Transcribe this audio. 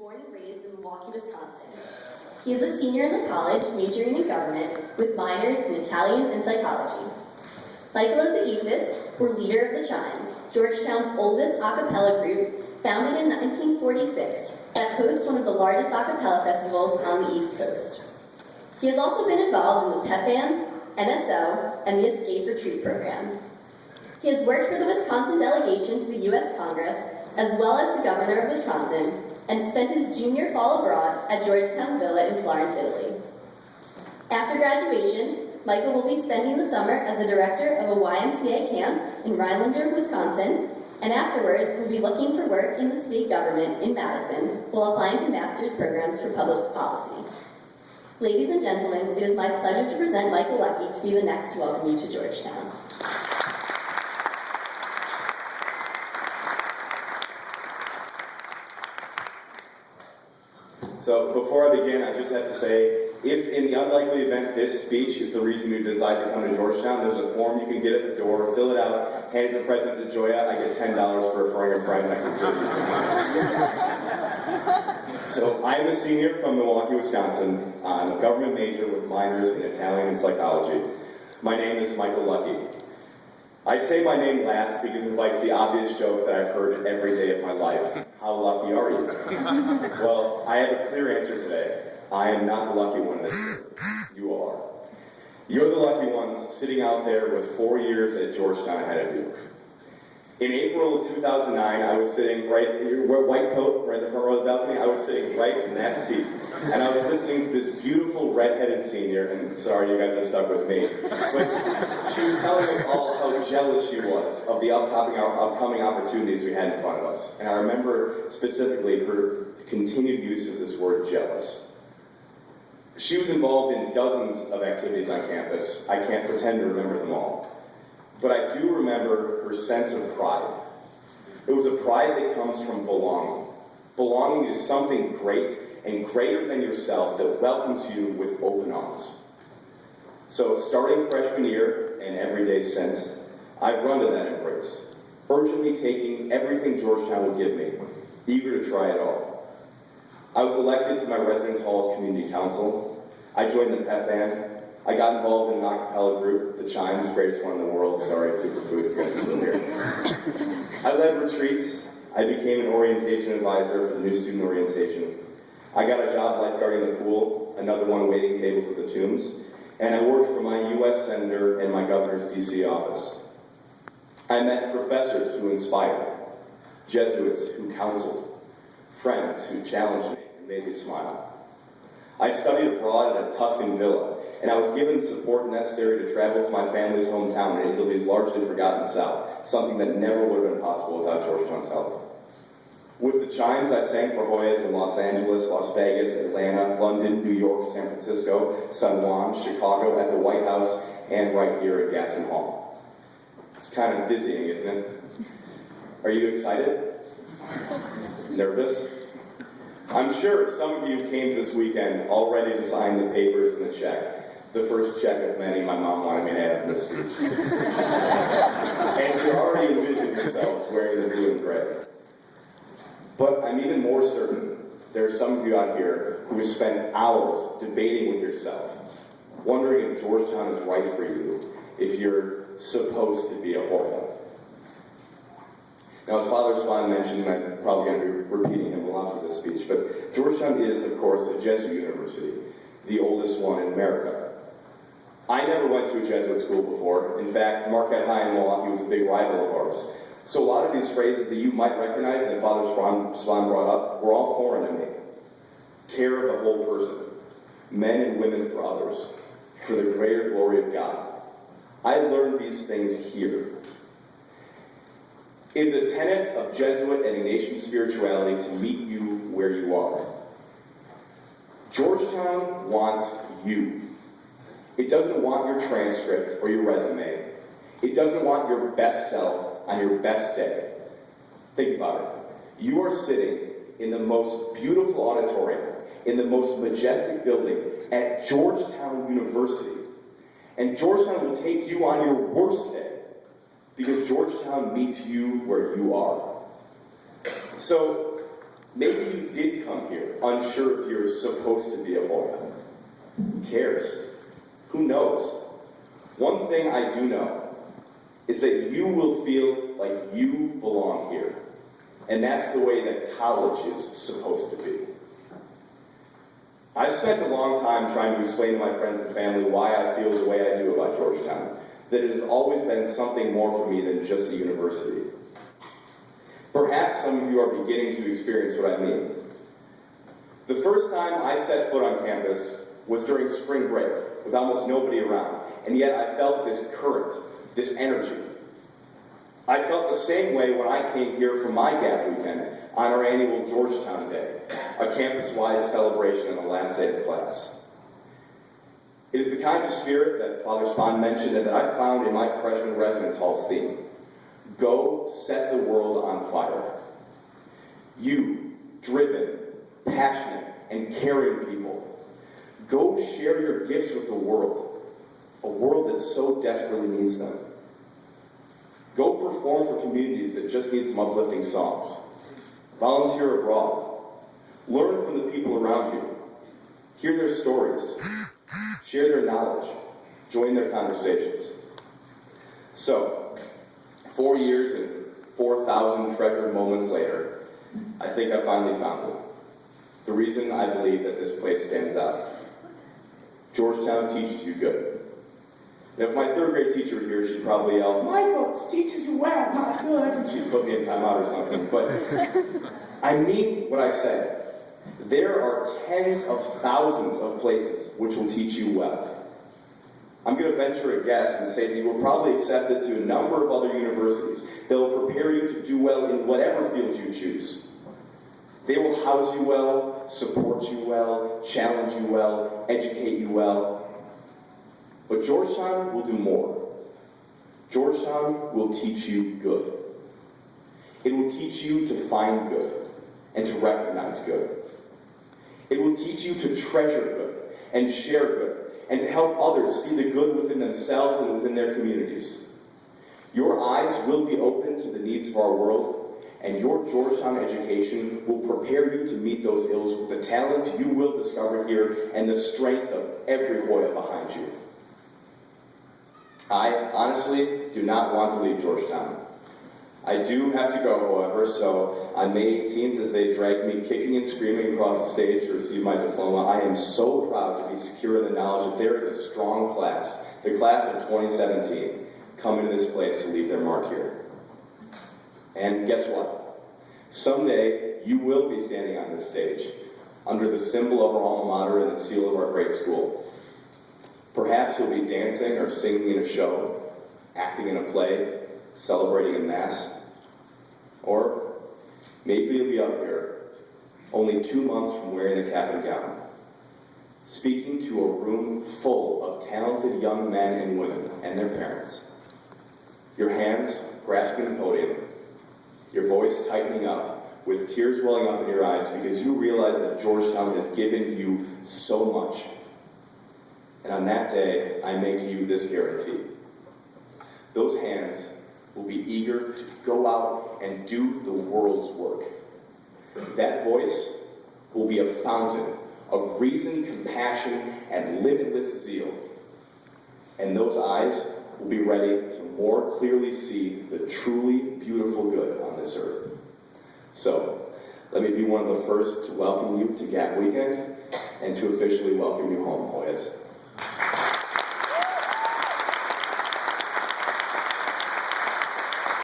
born and raised in Milwaukee, Wisconsin. He is a senior in the college, majoring in government, with minors in Italian and psychology. Michael is the aphist, or leader of the Chimes, Georgetown's oldest a cappella group, founded in 1946, that hosts one of the largest a cappella festivals on the East Coast. He has also been involved in the pep band, NSO, and the Escape Retreat program. He has worked for the Wisconsin delegation to the U.S. Congress, as well as the governor of Wisconsin, and spent his junior fall abroad at Georgetown Villa in Florence, Italy. After graduation, Michael will be spending the summer as the director of a YMCA camp in Rhinelander, Wisconsin, and afterwards will be looking for work in the state government in Madison while applying to master's programs for public policy. Ladies and gentlemen, it is my pleasure to present Michael Luckey to be the next to welcome you to Georgetown. So before I begin, I just have to say, if in the unlikely event this speech is the reason you decide to come to Georgetown, there's a form you can get at the door, fill it out, hand it to President DeJoya. I get $10 for referring a friend, and I can give you. So I am a senior from Milwaukee, Wisconsin. I'm a government major with minors in Italian and psychology. My name is Michael Luckey. I say my name last because it invites the obvious joke that I've heard every day of my life. How lucky are you? Well, I have a clear answer today. I am not the lucky one in this room. You are. You're the lucky ones sitting out there with 4 years at Georgetown ahead of you. In April of 2009, I was sitting right, white coat, right in the front row of the balcony, I was sitting right in that seat. And I was listening to this beautiful redheaded senior, and sorry you guys are stuck with me, but she was telling us all how jealous she was of the upcoming opportunities we had in front of us. And I remember specifically her continued use of this word jealous. She was involved in dozens of activities on campus. I can't pretend to remember them all. But I do remember her sense of pride. It was a pride that comes from belonging. Belonging to something great and greater than yourself that welcomes you with open arms. So starting freshman year and every day since, I've run to that embrace, urgently taking everything Georgetown would give me, eager to try it all. I was elected to my residence hall's community council. I joined the pep band. I got involved in an a cappella group, the Chimes, greatest one in the world. Sorry, superfood, if you guys are still here. I led retreats. I became an orientation advisor for the new student orientation. I got a job lifeguarding the pool, another one waiting tables at the tombs, and I worked for my U.S. Senator and my governor's D.C. office. I met professors who inspired, Jesuits who counseled, friends who challenged me and made me smile. I studied abroad at a Tuscan villa, and I was given the support necessary to travel to my family's hometown in Italy's largely forgotten South, something that never would have been possible without Georgetown's help. With the Chimes, I sang for Hoyas in Los Angeles, Las Vegas, Atlanta, London, New York, San Francisco, San Juan, Chicago, at the White House, and right here at Gaston Hall. It's kind of dizzying, isn't it? Are you excited? Nervous? I'm sure some of you came this weekend all ready to sign the papers and the check. The first check of many my mom wanted me to have in this speech. And you already envisioned yourselves wearing the blue and gray. But I'm even more certain there are some of you out here who have spent hours debating with yourself, wondering if Georgetown is right for you, if you're supposed to be a Hoya. Now, as Father Spahn mentioned, and I'm probably going to be repeating him a lot for this speech, but Georgetown is, of course, a Jesuit university, the oldest one in America. I never went to a Jesuit school before. In fact, Marquette High in Milwaukee was a big rival of ours. So a lot of these phrases that you might recognize and that Father Spahn brought up were all foreign to me. Care of the whole person, men and women for others, for the greater glory of God. I learned these things here. It is a tenet of Jesuit and Ignatian spirituality to meet you where you are. Georgetown wants you. It doesn't want your transcript or your resume. It doesn't want your best self on your best day. Think about it. You are sitting in the most beautiful auditorium, in the most majestic building at Georgetown University. And Georgetown will take you on your worst day because Georgetown meets you where you are. So maybe you did come here unsure if you're supposed to be a Hoya. Who cares? Who knows? One thing I do know is that you will feel like you belong here. And that's the way that college is supposed to be. I've spent a long time trying to explain to my friends and family why I feel the way I do about Georgetown, that it has always been something more for me than just a university. Perhaps some of you are beginning to experience what I mean. The first time I set foot on campus was during spring break, with almost nobody around, and yet I felt this current, this energy. I felt the same way when I came here for my GAAP Weekend on our annual Georgetown Day, a campus-wide celebration on the last day of class. It is the kind of spirit that Father Spahn mentioned and that I found in my freshman residence hall's theme. Go set the world on fire. You, driven, passionate, and caring people, go share your gifts with the world, a world that so desperately needs them. Go perform for communities that just need some uplifting songs. Volunteer abroad. Learn from the people around you. Hear their stories. Share their knowledge. Join their conversations. So, 4 years and 4,000 treasured moments later, I think I finally found it. The reason I believe that this place stands out. Georgetown teaches you good. Now, if my third grade teacher were here, she'd probably yell, "Michael, it teaches you well, not good." And she'd put me in timeout or something. But I mean what I say. There are tens of thousands of places which will teach you well. I'm going to venture a guess and say that you were probably accepted to a number of other universities that will prepare you to do well in whatever field you choose. They will house you well, support you well, challenge you well, educate you well. But Georgetown will do more. Georgetown will teach you good. It will teach you to find good and to recognize good. It will teach you to treasure good and share good and to help others see the good within themselves and within their communities. Your eyes will be open to the needs of our world, and your Georgetown education will prepare you to meet those ills with the talents you will discover here and the strength of every Hoya behind you. I honestly do not want to leave Georgetown. I do have to go, however, so on May 18th, as they drag me kicking and screaming across the stage to receive my diploma, I am so proud to be secure in the knowledge that there is a strong class, the class of 2017, coming to this place to leave their mark here. And guess what? Someday, you will be standing on this stage, under the symbol of our alma mater and the seal of our great school. Perhaps you'll be dancing or singing in a show, acting in a play, celebrating in Mass. Or maybe you'll be up here, only 2 months from wearing the cap and gown, speaking to a room full of talented young men and women and their parents. Your hands grasping the podium, your voice tightening up, with tears welling up in your eyes because you realize that Georgetown has given you so much. And on that day, I make you this guarantee. Those hands will be eager to go out and do the world's work. That voice will be a fountain of reason, compassion, and limitless zeal. And those eyes will be ready to more clearly see the truly beautiful good on this earth. So, let me be one of the first to welcome you to GAAP Weekend and to officially welcome you home, Hoyas.